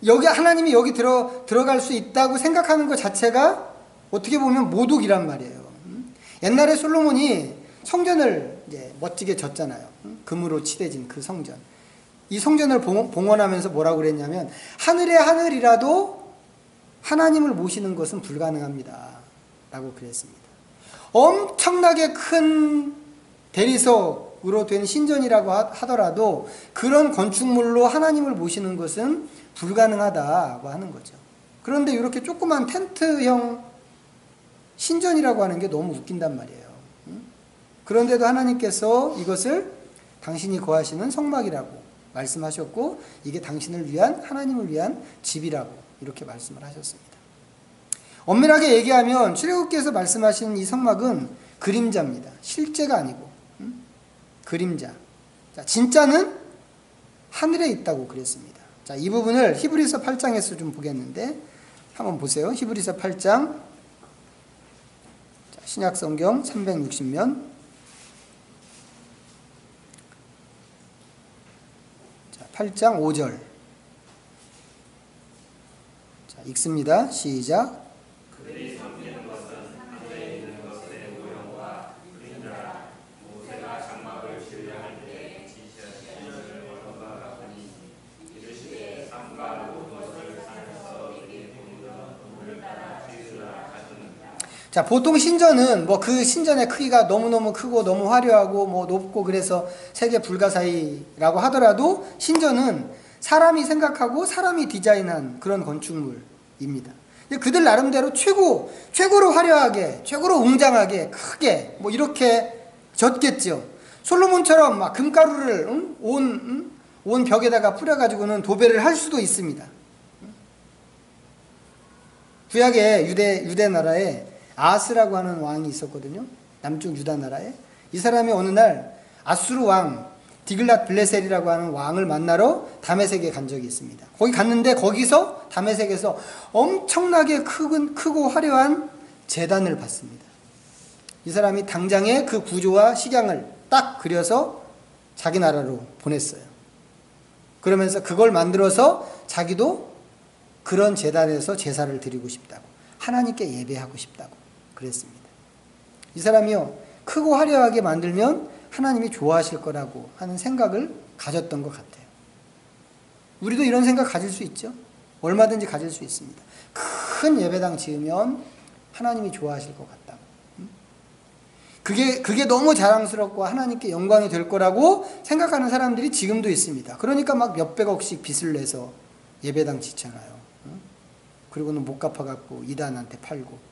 하나님이 여기 들어갈 수 있다고 생각하는 것 자체가 어떻게 보면 모독이란 말이에요. 옛날에 솔로몬이 성전을 이제 멋지게 졌잖아요. 금으로 칠해진 그 성전. 이 성전을 봉헌하면서 뭐라고 그랬냐면, 하늘의 하늘이라도 하나님을 모시는 것은 불가능합니다 라고 그랬습니다. 엄청나게 큰 대리석으로 된 신전이라고 하더라도 그런 건축물로 하나님을 모시는 것은 불가능하다고 하는 거죠. 그런데 이렇게 조그만 텐트형 신전이라고 하는 게 너무 웃긴단 말이에요. 그런데도 하나님께서 이것을 당신이 거하시는 성막이라고 말씀하셨고, 이게 당신을 위한, 하나님을 위한 집이라고 이렇게 말씀을 하셨습니다. 엄밀하게 얘기하면 출애굽기에서 말씀하시는 이 성막은 그림자입니다. 실제가 아니고 그림자. 자, 진짜는 하늘에 있다고 그랬습니다. 자, 이 부분을 히브리서 8장에서 좀 보겠는데 한번 보세요. 히브리서 8장 신약성경 360면 8장 5절. 자, 읽습니다. 시작. 그들이 섬기는 것은 하늘에 있는 것의 모형과 그림자라. 모세가 장막을 신뢰할 때 지시하신 것과 같으니 이르시되 삼가 모든 것을 산에서 이리 보이던 동을 따라 지으라 하시느니라. 자, 보통 신전은 뭐 그 신전의 크기가 너무너무 크고 너무 화려하고 뭐 높고 그래서 세계 불가사의라고 하더라도 신전은 사람이 생각하고 사람이 디자인한 그런 건축물입니다. 그들 나름대로 최고로 화려하게, 최고로 웅장하게, 크게 뭐 이렇게 졌겠죠. 솔로몬처럼 막 금가루를 온 벽에다가 뿌려가지고는 도배를 할 수도 있습니다. 구약의 유대 나라에 아하스라고 하는 왕이 있었거든요. 남쪽 유다 나라에. 이 사람이 어느 날 아수르 왕 디글랏 블레셀이라고 하는 왕을 만나러 다메섹에 간 적이 있습니다. 거기 갔는데 거기서 다메섹에서 엄청나게 크고 화려한 제단을 봤습니다. 이 사람이 당장에 그 구조와 식양을 딱 그려서 자기 나라로 보냈어요. 그러면서 그걸 만들어서 자기도 그런 제단에서 제사를 드리고 싶다고, 하나님께 예배하고 싶다고 그랬습니다. 이 사람이요, 크고 화려하게 만들면 하나님이 좋아하실 거라고 하는 생각을 가졌던 것 같아요. 우리도 이런 생각 가질 수 있죠. 얼마든지 가질 수 있습니다. 큰 예배당 지으면 하나님이 좋아하실 것 같다고. 그게 너무 자랑스럽고 하나님께 영광이 될 거라고 생각하는 사람들이 지금도 있습니다. 그러니까 막 몇백억씩 빚을 내서 예배당 짓잖아요. 그리고는 못 갚아갖고 이단한테 팔고.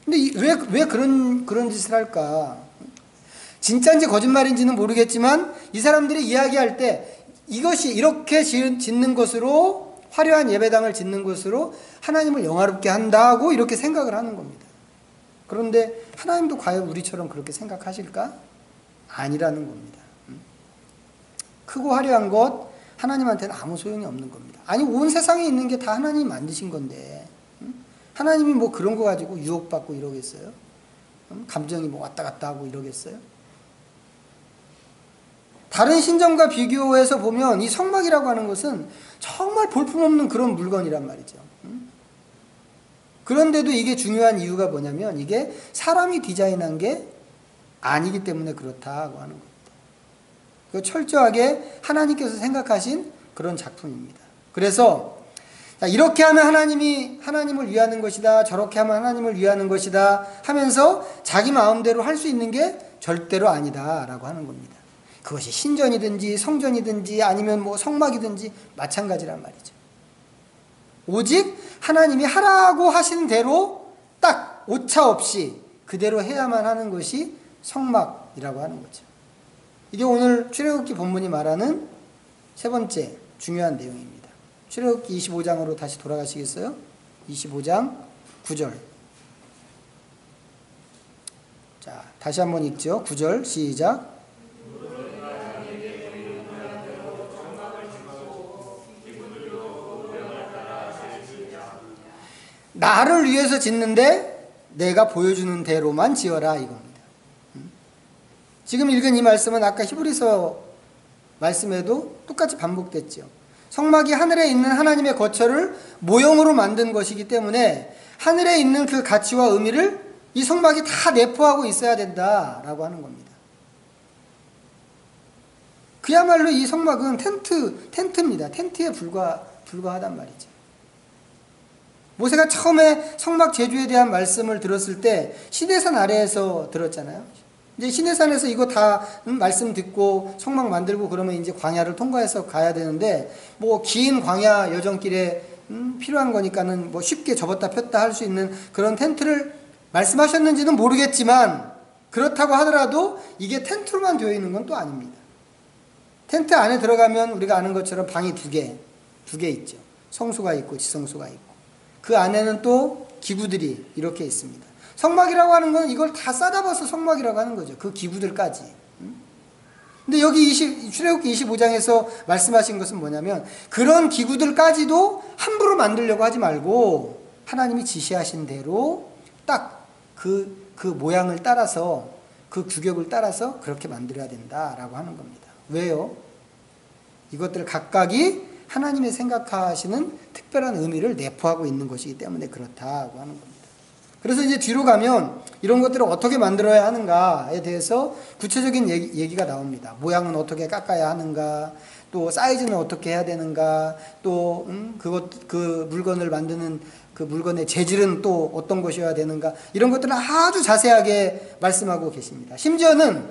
근데 왜 그런 짓을 할까? 진짜인지 거짓말인지는 모르겠지만 이 사람들이 이야기할 때 이것이 이렇게 짓는 것으로, 화려한 예배당을 짓는 것으로 하나님을 영화롭게 한다고 이렇게 생각을 하는 겁니다. 그런데 하나님도 과연 우리처럼 그렇게 생각하실까? 아니라는 겁니다. 크고 화려한 것 하나님한테는 아무 소용이 없는 겁니다. 아니, 온 세상에 있는 게 다 하나님이 만드신 건데 하나님이 뭐 그런 거 가지고 유혹받고 이러겠어요? 감정이 뭐 왔다 갔다 하고 이러겠어요? 다른 신전과 비교해서 보면 이 성막이라고 하는 것은 정말 볼품없는 그런 물건이란 말이죠. 그런데도 이게 중요한 이유가 뭐냐면 이게 사람이 디자인한 게 아니기 때문에 그렇다고 하는 겁니다. 그 철저하게 하나님께서 생각하신 그런 작품입니다. 그래서 이렇게 하면 하나님을 위하는 것이다, 저렇게 하면 하나님을 위하는 것이다 하면서 자기 마음대로 할 수 있는 게 절대로 아니다라고 하는 겁니다. 그것이 신전이든지 성전이든지 아니면 뭐 성막이든지 마찬가지란 말이죠. 오직 하나님이 하라고 하신 대로 딱 오차 없이 그대로 해야만 하는 것이 성막이라고 하는 거죠. 이게 오늘 출애굽기 본문이 말하는 세 번째 중요한 내용입니다. 출애굽기 25장으로 다시 돌아가시겠어요? 25장 9절. 자, 다시 한번 읽죠. 9절 시작. 나를 위해서 짓는데 내가 보여주는 대로만 지어라 이겁니다. 지금 읽은 이 말씀은 아까 히브리서 말씀에도 똑같이 반복됐죠. 성막이 하늘에 있는 하나님의 거처를 모형으로 만든 것이기 때문에 하늘에 있는 그 가치와 의미를 이 성막이 다 내포하고 있어야 된다라고 하는 겁니다. 그야말로 이 성막은 텐트입니다. 텐트에 불과하단 말이죠. 모세가 처음에 성막 제주에 대한 말씀을 들었을 때 시내산 아래에서 들었잖아요. 이제 시내산에서 이거 다 말씀 듣고 성막 만들고 그러면 이제 광야를 통과해서 가야 되는데 뭐 긴 광야 여정길에 필요한 거니까는 뭐 쉽게 접었다 폈다 할 수 있는 그런 텐트를 말씀하셨는지는 모르겠지만 그렇다고 하더라도 이게 텐트로만 되어 있는 건 또 아닙니다. 텐트 안에 들어가면 우리가 아는 것처럼 방이 두 개 있죠. 성소가 있고 지성소가 있고 그 안에는 또 기구들이 이렇게 있습니다. 성막이라고 하는 건 이걸 다 싸잡아서 성막이라고 하는 거죠. 그 기구들까지. 근데 여기 출애굽기 25장에서 말씀하신 것은 뭐냐면 그런 기구들까지도 함부로 만들려고 하지 말고 하나님이 지시하신 대로 딱 그 모양을 따라서 그 규격을 따라서 그렇게 만들어야 된다라고 하는 겁니다. 왜요? 이것들 각각이 하나님의 생각하시는 특별한 의미를 내포하고 있는 것이기 때문에 그렇다고 하는 겁니다. 그래서 이제 뒤로 가면 이런 것들을 어떻게 만들어야 하는가에 대해서 구체적인 얘기가 나옵니다. 모양은 어떻게 깎아야 하는가, 또 사이즈는 어떻게 해야 되는가, 또 그 물건을 만드는 그 물건의 재질은 또 어떤 것이어야 되는가, 이런 것들을 아주 자세하게 말씀하고 계십니다. 심지어는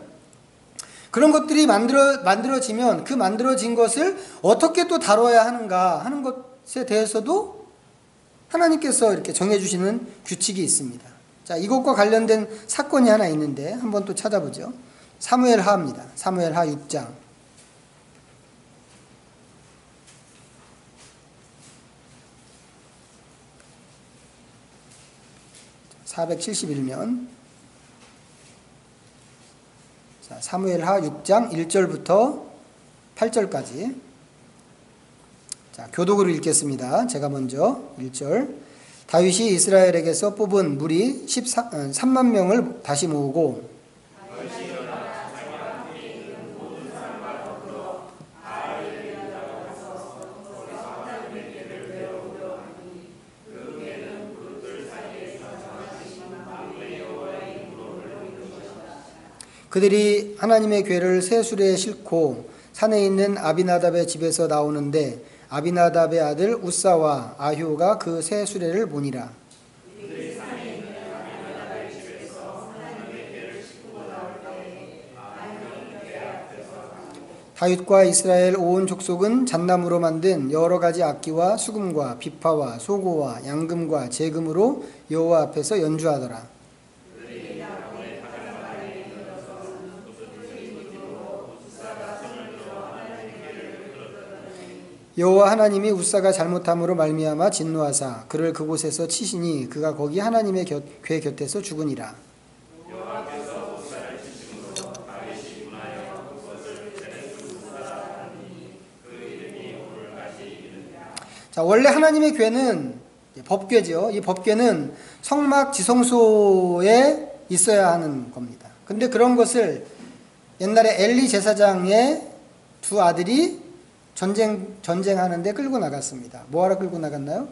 그런 것들이 만들어지면 그 만들어진 것을 어떻게 또 다뤄야 하는가 하는 것에 대해서도 하나님께서 이렇게 정해주시는 규칙이 있습니다. 자, 이것과 관련된 사건이 하나 있는데 한번 또 찾아보죠. 사무엘하입니다. 사무엘하 6장. 471면. 자, 사무엘하 6장 1절부터 8절까지. 자, 교독으로 읽겠습니다. 제가 먼저 1절. 다윗이 이스라엘에게서 뽑은 무리 3만 명을 다시 모으고 그들이 하나님의 궤를 새 수레에 싣고 산에 있는 아비나답의 집에서 나오는데 아비나답의 아들 우사와 아효가 그 새 수레를 모니라. 다윗과 이스라엘 온 족속은 잣나무로 만든 여러 가지 악기와 수금과 비파와 소고와 양금과 제금으로 여호와 앞에서 연주하더라. 여호와 하나님이 우사가 잘못함으로 말미암아 진노하사 그를 그곳에서 치시니 그가 거기 하나님의 궤 곁에서 죽으니라. 자, 원래 하나님의 궤는 법궤죠. 이 법궤는 성막 지성소에 있어야 하는 겁니다. 근데 그런 것을 옛날에 엘리 제사장의 두 아들이 전쟁하는데 끌고 나갔습니다. 뭐하러 끌고 나갔나요?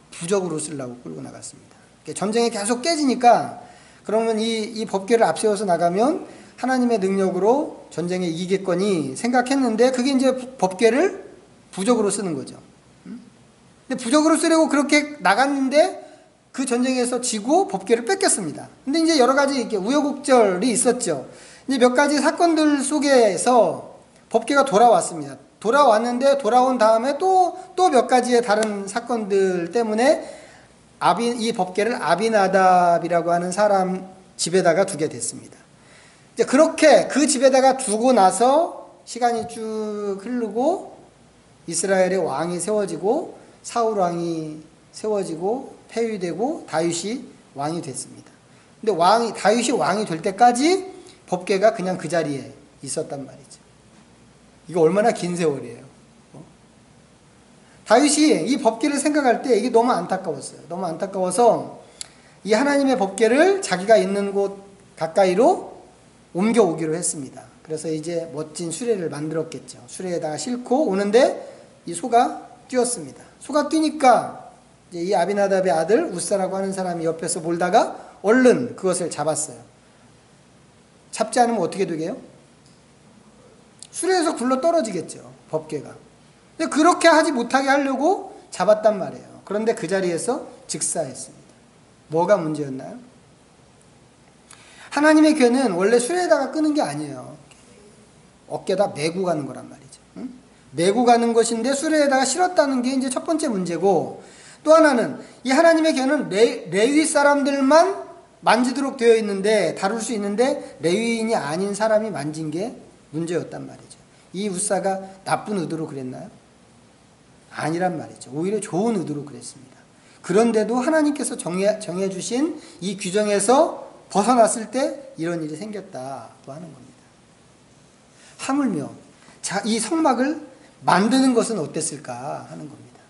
부적으로 쓰려고 끌고 나갔습니다. 전쟁이 계속 깨지니까 그러면 이 법궤를 앞세워서 나가면 하나님의 능력으로 전쟁에 이기겠거니 생각했는데 그게 이제 법궤를 부적으로 쓰는 거죠. 근데 부적으로 쓰려고 그렇게 나갔는데 그 전쟁에서 지고 법궤를 뺏겼습니다. 근데 이제 여러 가지 이렇게 우여곡절이 있었죠. 이제 몇 가지 사건들 속에서 법궤가 돌아왔습니다. 돌아왔는데 돌아온 다음에 또 몇 가지의 다른 사건들 때문에 이 법궤를 아비나답이라고 하는 사람 집에다가 두게 됐습니다. 이제 그렇게 그 집에다가 두고 나서 시간이 쭉 흐르고 이스라엘의 왕이 세워지고 사울 왕이 세워지고 폐위되고 다윗이 왕이 됐습니다. 근데 다윗이 왕이 될 때까지 법궤가 그냥 그 자리에 있었단 말이죠. 이거 얼마나 긴 세월이에요. 다윗이 이 법궤를 생각할 때 이게 너무 안타까웠어요. 너무 안타까워서 이 하나님의 법궤를 자기가 있는 곳 가까이로 옮겨오기로 했습니다. 그래서 이제 멋진 수레를 만들었겠죠. 수레에다가 싣고 오는데 이 소가 뛰었습니다. 소가 뛰니까 이제 이 아비나답의 아들 우사라고 하는 사람이 옆에서 몰다가 얼른 그것을 잡았어요. 잡지 않으면 어떻게 되게요? 수레에서 굴러 떨어지겠죠. 법궤가. 근데 그렇게 하지 못하게 하려고 잡았단 말이에요. 그런데 그 자리에서 즉사했습니다. 뭐가 문제였나요? 하나님의 궤는 원래 수레에다가 끄는 게 아니에요. 어깨에다 메고 가는 거란 말이죠. 응? 메고 가는 것인데 수레에다가 실었다는 게 이제 첫 번째 문제고, 또 하나는 이 하나님의 궤는 레위 사람들만 만지도록 되어 있는데, 다룰 수 있는데 레위인이 아닌 사람이 만진 게 문제였단 말이죠. 이 우사가 나쁜 의도로 그랬나요? 아니란 말이죠. 오히려 좋은 의도로 그랬습니다. 그런데도 하나님께서 정해 주신 이 규정에서 벗어났을 때 이런 일이 생겼다고 하는 겁니다. 하물며 이 성막을 만드는 것은 어땠을까 하는 겁니다.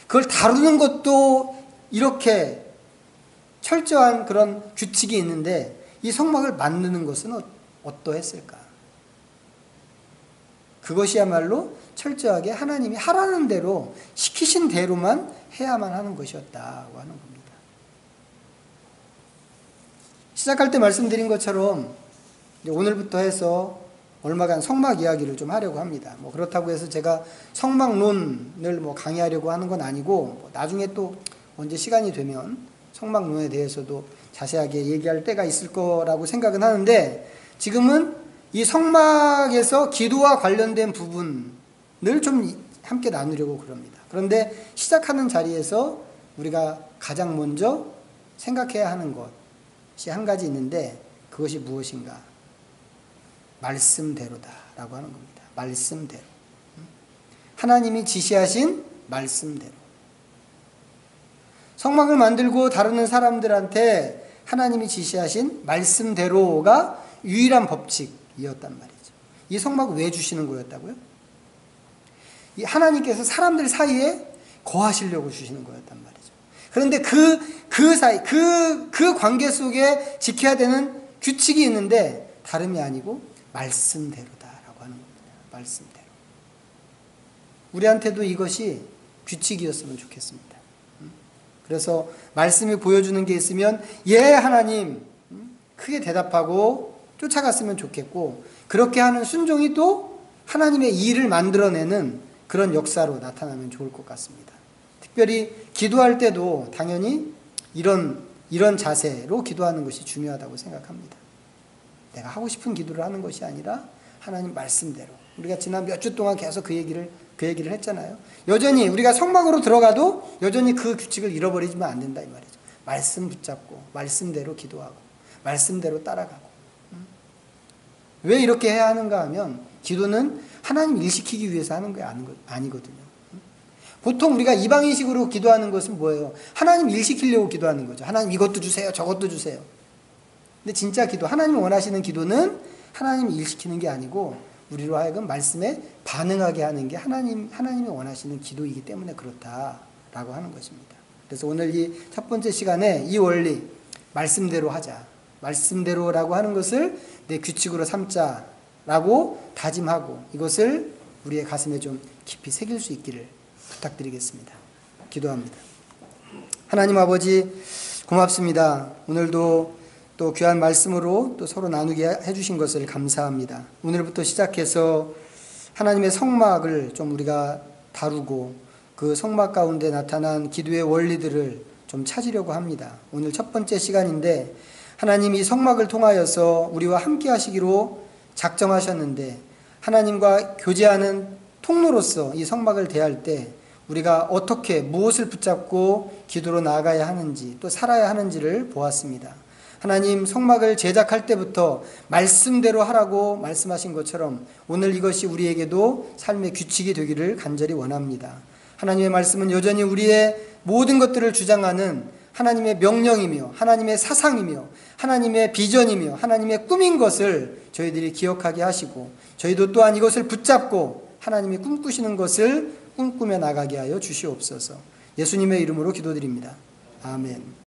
그걸 다루는 것도 이렇게 철저한 그런 규칙이 있는데 이 성막을 만드는 것은 어떠했을까? 그것이야말로 철저하게 하나님이 하라는 대로 시키신 대로만 해야만 하는 것이었다고 하는 겁니다. 시작할 때 말씀드린 것처럼 오늘부터 해서 얼마간 성막 이야기를 좀 하려고 합니다. 그렇다고 해서 제가 성막론을 강의하려고 하는 건 아니고, 나중에 또 언제 시간이 되면 성막론에 대해서도 자세하게 얘기할 때가 있을 거라고 생각은 하는데, 지금은 이 성막에서 기도와 관련된 부분을 좀 함께 나누려고 그럽니다. 그런데 시작하는 자리에서 우리가 가장 먼저 생각해야 하는 것이 한 가지 있는데, 그것이 무엇인가? 말씀대로다라고 하는 겁니다. 말씀대로. 하나님이 지시하신 말씀대로. 성막을 만들고 다루는 사람들한테 하나님이 지시하신 말씀대로가 유일한 법칙이었단 말이죠. 이 성막을 왜 주시는 거였다고요? 이 하나님께서 사람들 사이에 거하시려고 주시는 거였단 말이죠. 그런데 그 사이, 그 관계 속에 지켜야 되는 규칙이 있는데 다름이 아니고 말씀대로다라고 하는 겁니다. 말씀대로. 우리한테도 이것이 규칙이었으면 좋겠습니다. 그래서 말씀이 보여주는 게 있으면 예 하나님 크게 대답하고 쫓아갔으면 좋겠고, 그렇게 하는 순종이 또 하나님의 일을 만들어내는 그런 역사로 나타나면 좋을 것 같습니다. 특별히 기도할 때도 당연히 이런 자세로 기도하는 것이 중요하다고 생각합니다. 내가 하고 싶은 기도를 하는 것이 아니라 하나님 말씀대로. 우리가 지난 몇 주 동안 계속 그 얘기를 했잖아요. 여전히 우리가 성막으로 들어가도 여전히 그 규칙을 잃어버리지만 안 된다 이 말이죠. 말씀 붙잡고 말씀대로 기도하고 말씀대로 따라가고. 왜 이렇게 해야 하는가 하면 기도는 하나님 일시키기 위해서 하는 게 아니거든요. 보통 우리가 이방인식으로 기도하는 것은 뭐예요? 하나님 일시키려고 기도하는 거죠. 하나님 이것도 주세요, 저것도 주세요. 근데 진짜 기도, 하나님이 원하시는 기도는 하나님이 일시키는 게 아니고 우리로 하여금 말씀에 반응하게 하는 게 하나님이 원하시는 기도이기 때문에 그렇다라고 하는 것입니다. 그래서 오늘 이 첫 번째 시간에 이 원리, 말씀대로 하자. 말씀대로라고 하는 것을 내 규칙으로 삼자라고 다짐하고 이것을 우리의 가슴에 좀 깊이 새길 수 있기를 부탁드리겠습니다. 기도합니다. 하나님 아버지 고맙습니다. 오늘도 또 귀한 말씀으로 또 서로 나누게 해주신 것을 감사합니다. 오늘부터 시작해서 하나님의 성막을 좀 우리가 다루고 그 성막 가운데 나타난 기도의 원리들을 좀 찾으려고 합니다. 오늘 첫 번째 시간인데 하나님이 성막을 통하여서 우리와 함께 하시기로 작정하셨는데 하나님과 교제하는 통로로서 이 성막을 대할 때 우리가 어떻게 무엇을 붙잡고 기도로 나아가야 하는지 또 살아야 하는지를 보았습니다. 하나님 성막을 제작할 때부터 말씀대로 하라고 말씀하신 것처럼 오늘 이것이 우리에게도 삶의 규칙이 되기를 간절히 원합니다. 하나님의 말씀은 여전히 우리의 모든 것들을 주장하는 하나님의 명령이며 하나님의 사상이며 하나님의 비전이며 하나님의 꿈인 것을 저희들이 기억하게 하시고 저희도 또한 이것을 붙잡고 하나님이 꿈꾸시는 것을 꿈꾸며 나가게 하여 주시옵소서. 예수님의 이름으로 기도드립니다. 아멘.